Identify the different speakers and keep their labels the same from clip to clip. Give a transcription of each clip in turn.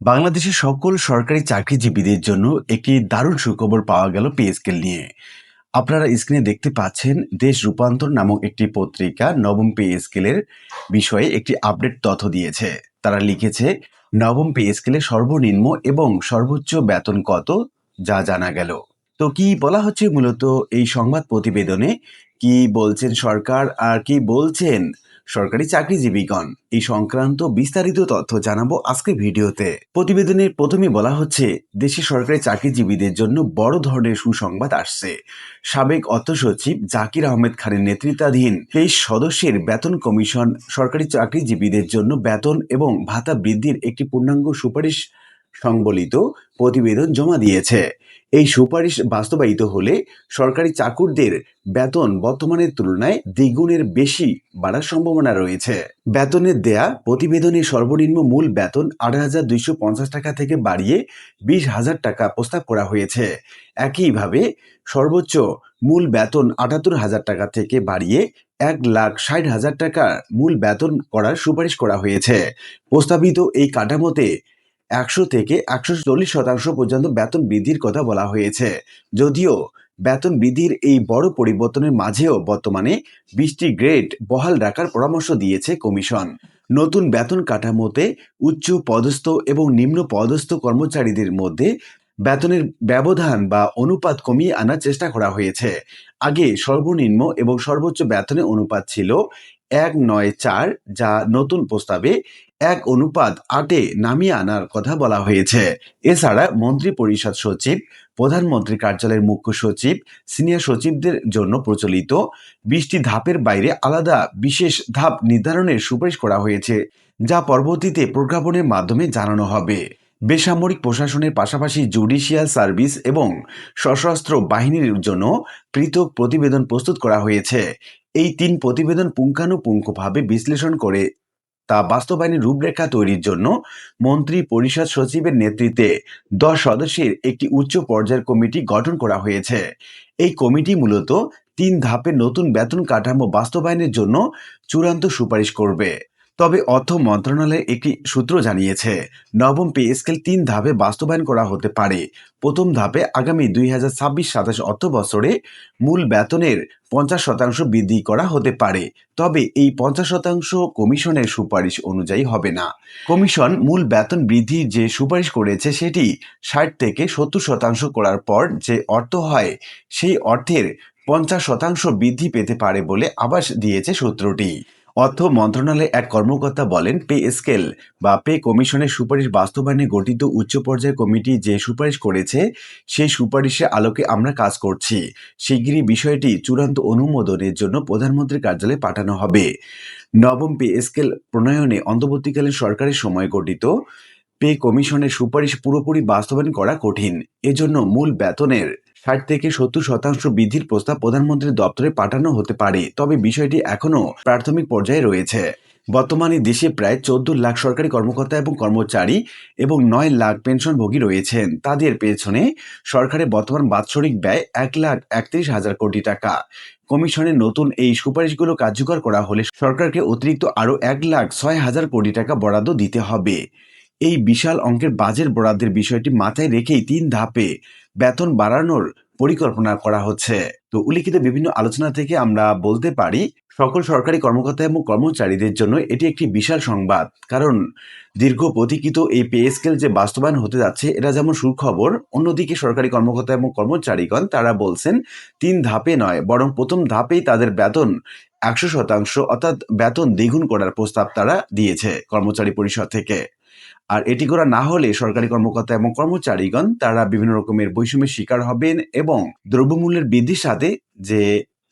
Speaker 1: বাংলাদেশের সকল সরকারি চাকরিজীবীদের জন্য একটি দারুণ সুখবর পাওয়া গেল পে স্কেল নিয়ে। আপনারা স্ক্রিনে দেখতে পাচ্ছেন দেশ রূপান্তর নামক একটি পত্রিকা নবম পে স্কেলের বিষয়ে একটি আপডেট তথ্য দিয়েছে। তারা লিখেছে নবম পে স্কেলে সর্বনিম্ন এবং সর্বোচ্চ বেতন কত যা জানা গেল। তো কি বলা হচ্ছে মূলত এই সংবাদ প্রতিবেদনে, কি বলছেন সরকার আর কি বলছেন সরকারি চাকরিজীবীগণ, এই সংক্রান্ত বিস্তারিত তথ্য জানাবো আজকের ভিডিওতে। প্রতিবেদনের প্রথমে বলা হচ্ছে দেশের সরকারি চাকরিজীবীদের জন্য বড় ধরনের সুসংবাদ আসছে। সাবেক অর্থ সচিব জাকির আহমেদ খানের নেতৃত্বাধীন 23 সদস্যের বেতন কমিশন সরকারি চাকরিজীবীদের জন্য বেতন এবং ভাতা বৃদ্ধির একটি পূর্ণাঙ্গ সুপারিশ সংবলিত প্রতিবেদন জমা দিয়েছে। এই সুপারিশ বাস্তবায়িত হলে সরকারি চাকুরদের বেতন বর্তমানের তুলনায় দ্বিগুণের বেশি বাড়ার সম্ভাবনা রয়েছে। বেতনের দেয়া প্রতিবেদনে সর্বনিম্ন মূল বেতন ৮,২৫০ টাকা থেকে বাড়িয়ে ২০,০০০ টাকা প্রস্তাব করা হয়েছে। একইভাবে সর্বোচ্চ মূল বেতন ৭৮,০০০ টাকা থেকে বাড়িয়ে ১,৬০,০০০ টাকা মূল বেতন করার সুপারিশ করা হয়েছে। প্রস্তাবিত এই কাঠামোতে ১০০ থেকে ১৪০% পর্যন্ত বেতন বৃদ্ধির কথা বলা হয়েছে। যদিও বেতন বৃদ্ধির এই বড় পরিবর্তনের মাঝেও বর্তমানে ২০টি গ্রেড বহাল রাখার পরামর্শ দিয়েছে কমিশন। নতুন বেতন কাঠামোতে উচ্চ পদস্থ এবং নিম্ন পদস্থ কর্মচারীদের মধ্যে বেতনের ব্যবধান বা অনুপাত কমিয়ে আনার চেষ্টা করা হয়েছে। আগে সর্বনিম্ন এবং সর্বোচ্চ বেতনের অনুপাত ছিল ১৯৪, যা নতুন প্রস্তাবে ১:৮ নামিয়ে আনার কথা বলা হয়েছে। এছাড়া মন্ত্রী পরিষদ সচিব, প্রধানমন্ত্রী কার্যালয়ের মুখ্য সচিব, সিনিয়র সচিবদের জন্য প্রচলিত ২০টি ধাপের বাইরে আলাদা বিশেষ ধাপ নির্ধারণের সুপারিশ করা হয়েছে, যা পরবর্তীতে প্রজ্ঞাপনের মাধ্যমে জানানো হবে। বেসামরিক প্রশাসনের পাশাপাশি জুডিশিয়াল সার্ভিস এবং সশস্ত্র বাহিনীর জন্য পৃথক প্রতিবেদন প্রস্তুত করা হয়েছে। এই ৩ প্রতিবেদন পুঙ্খানুপুঙ্খভাবে বিশ্লেষণ করে তা বাস্তবায়নের রূপরেখা তৈরির জন্য মন্ত্রী পরিষদ সচিবের নেতৃত্বে ১০ সদস্যের একটি উচ্চ পর্যায়ের কমিটি গঠন করা হয়েছে। এই কমিটি মূলত ৩ ধাপে নতুন বেতন কাঠামো বাস্তবায়নের জন্য চূড়ান্ত সুপারিশ করবে। তবে অর্থ মন্ত্রণালয়ের একটি সূত্র জানিয়েছে নবম পে স্কেল ৩ ধাপে বাস্তবায়ন করা হতে পারে। প্রথম ধাপে আগামী ২০২৬-২৭ অর্থ বছরে মূল বেতনের ৫০% বৃদ্ধি করা হতে পারে। তবে এই ৫০% কমিশনের সুপারিশ অনুযায়ী হবে না। কমিশন মূল বেতন বৃদ্ধির যে সুপারিশ করেছে সেটি ৬০ থেকে ৭০% করার পর যে অর্থ হয় সেই অর্থের ৫০% বৃদ্ধি পেতে পারে বলে আভাস দিয়েছে সূত্রটি। অর্থ মন্ত্রণালয়ের এক কর্মকর্তা বলেন, পে স্কেল বা পে কমিশনের সুপারিশ বাস্তবায়নে গঠিত উচ্চ পর্যায়ের কমিটি যে সুপারিশ করেছে সেই সুপারিশের আলোকে আমরা কাজ করছি। শিগগিরই বিষয়টি চূড়ান্ত অনুমোদনের জন্য প্রধানমন্ত্রীর কার্যালয়ে পাঠানো হবে। নবম পে স্কেল প্রণয়নে অন্তর্বর্তীকালীন সরকারের সময় গঠিত পে কমিশনের সুপারিশ পুরোপুরি বাস্তবায়ন করা কঠিন। এজন্য মূল বেতনের ৬০ থেকে ৭০% বৃদ্ধির প্রস্তাব প্রধানমন্ত্রীর দপ্তরে পাঠানো হতে পারে। তবে বিষয়টি এখনও প্রাথমিক পর্যায়ে রয়েছে। বর্তমানে দেশে প্রায় ১৪ লাখ সরকারি কর্মকর্তা এবং কর্মচারী এবং ৯ লাখ পেনশনভোগী রয়েছেন। তাদের পেছনে সরকারের বর্তমান বাৎসরিক ব্যয় ১,৩১,০০০ কোটি টাকা। কমিশনের নতুন এই সুপারিশগুলো কার্যকর করা হলে সরকারকে অতিরিক্ত আরও ১,০৬,০০০ কোটি টাকা বরাদ্দ দিতে হবে। এই বিশাল অঙ্কের বাজেট বরাদ্দের বিষয়টি মাথায় রেখেই ৩ ধাপে বেতন বাড়ানোর পরিকল্পনা করা হচ্ছে। তো উল্লিখিত বিভিন্ন আলোচনা থেকে আমরা বলতে পারি সকল সরকারি কর্মকর্তা এবং কর্মচারীদের জন্য এটি একটি বিশাল সংবাদ। কারণ দীর্ঘ প্রতীক্ষিত এই পে স্কেল যে বাস্তবায়ন হতে যাচ্ছে এটা যেমন সুখবর, অন্যদিকে সরকারি কর্মকর্তা এবং কর্মচারীগণ তারা বলছেন ৩ ধাপে নয়, বরং প্রথম ধাপেই তাদের বেতন ১০০% অর্থাৎ বেতন দ্বিগুণ করার প্রস্তাব তারা দিয়েছে কর্মচারী পরিষদ থেকে। আর এটি করা না হলে সরকারি কর্মকর্তা এবং কর্মচারীগণ তারা বিভিন্ন রকমের বৈষম্যের শিকার হবেন এবং দ্রব্যমূল্যের বৃদ্ধির সাথে যে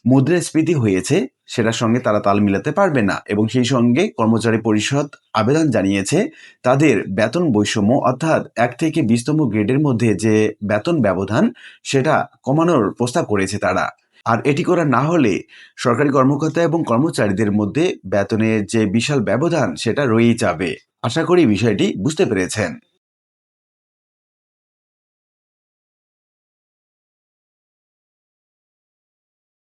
Speaker 1: মুদ্রাস্ফীতি হয়েছে সেটার সঙ্গে তারা তাল মিলাতে পারবে না। এবং সেই সঙ্গে কর্মচারী পরিষদ আবেদন জানিয়েছে তাদের বেতন বৈষম্য অর্থাৎ ১ থেকে ২০তম গ্রেডের মধ্যে যে বেতন ব্যবধান সেটা কমানোর প্রস্তাব করেছে তারা। আর এটি করা না হলে সরকারি কর্মকর্তা এবং কর্মচারীদের মধ্যে বেতনের যে বিশাল ব্যবধান সেটা রয়েই যাবে। আশা করি বিষয়টি বুঝতে পেরেছেন।